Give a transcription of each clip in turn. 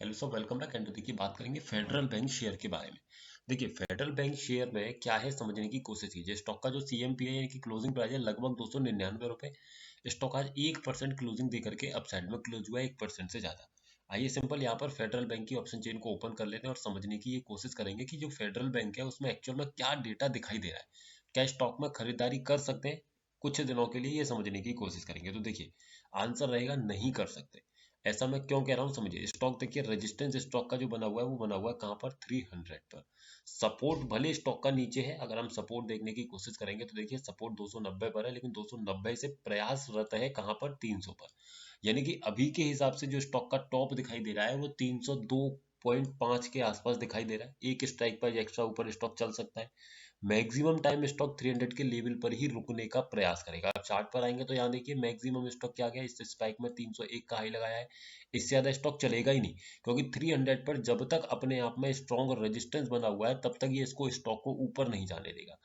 Hello sir, welcome back. And देखिए बात करेंगे फेडरल बैंक शेयर के बारे में। देखिए फेडरल बैंक शेयर में क्या है समझने की कोशिश कीजिए। स्टॉक का जो CMPI यानी कि क्लोजिंग प्राइस है लगभग 299 रुपए। स्टॉक आज 1% क्लोजिंग दे करके अपसाइड में क्लोज हुआ है 1% से ज्यादा। आइए सिंपल यहाँ पर फेडरल बैंक की ऑप्शन चेन को ओपन कर लेते हैं और समझने की ये कोशिश करेंगे कि जो फेडरल बैंक है उसमें एक्चुअल में क्या डेटा दिखाई दे रहा है। क्या स्टॉक में खरीदारी कर सकते हैं कुछ दिनों के लिए, ये समझने की कोशिश करेंगे। तो देखिए आंसर रहेगा नहीं कर सकते। ऐसा मैं क्यों कह रहा हूँ समझिए। स्टॉक देखिए रेजिस्टेंस स्टॉक का जो बना हुआ है वो बना हुआ है कहाँ पर 300 पर। सपोर्ट भले स्टॉक का नीचे है, अगर हम सपोर्ट देखने की कोशिश करेंगे तो देखिए सपोर्ट 290 पर है, लेकिन 290 से प्रयासरत है कहाँ पर 300 पर। यानी कि अभी के हिसाब से जो स्टॉक का टॉप दिखाई दे रहा है वो 302.5 के आसपास दिखाई दे रहा है। एक स्ट्राइक पर एक्स्ट्रा ऊपर स्टॉक चल सकता है। मैक्सिमम टाइम स्टॉक 300 के लेवल पर ही रुकने का प्रयास करेगा। आप चार्ट पर आएंगे तो यहाँ देखिए मैक्सिमम स्टॉक क्या गया, इस स्पाइक में 301 का हाई लगाया है। इससे ज्यादा स्टॉक चलेगा ही नहीं, क्योंकि 300 पर जब तक अपने आप में स्ट्रॉन्ग रेजिस्टेंस बना हुआ है तब तक ये इसको स्टॉक को ऊपर नहीं जाने देगा।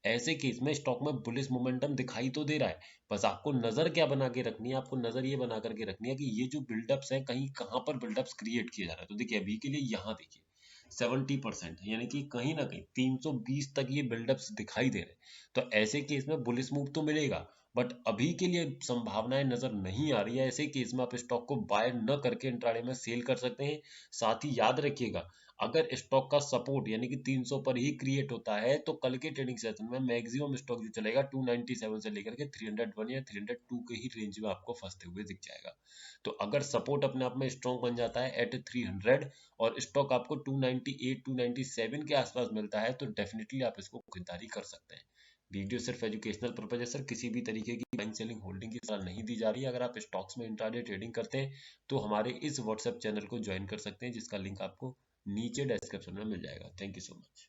ऐसे केस में स्टॉक में बुलिश मोमेंटम दिखाई तो दे रहा है। बस आपको नजर क्या बना के रखनी है, आपको नजर ये बना करके रखनी है कि ये जो बिल्डअप्स है कहीं कहाँ पर बिल्डअप्स क्रिएट किया जा रहा है। तो देखिए अभी के लिए यहाँ देखिए 70%, यानी कि कहीं ना कहीं 320 तक ये बिल्डअप्स दिखाई दे रहे हैं। तो ऐसे केस में बुलिश मूव तो मिलेगा, बट अभी के लिए संभावनाएं नजर नहीं आ रही है। ऐसे केस में आप स्टॉक को बाय न करके इंट्राडे में सेल कर सकते हैं। साथ ही याद रखिएगा, अगर स्टॉक का सपोर्ट यानी कि 300 पर ही क्रिएट होता है तो कल के ट्रेडिंग सेशन में मैक्सिमम स्टॉक जो चलेगा 297 से लेकर के 301 या 302 के ही रेंज में आपको फंसते हुए दिख जाएगा। तो अगर सपोर्ट अपने आप में स्ट्रॉन्ग बन जाता है एट 300 और स्टॉक आपको 298 297 के आसपास मिलता है तो डेफिनेटली आप इसको खरीदारी कर सकते हैं। वीडियो सिर्फ एजुकेशनल पर्पज है सर, किसी भी तरीके की बाइंग सेलिंग होल्डिंग की सलाह नहीं दी जा रही है। अगर आप स्टॉक्स में इंट्राडे ट्रेडिंग करते हैं तो हमारे इस व्हाट्सएप चैनल को ज्वाइन कर सकते हैं, जिसका लिंक आपको नीचे डिस्क्रिप्शन में मिल जाएगा। Thank you so much.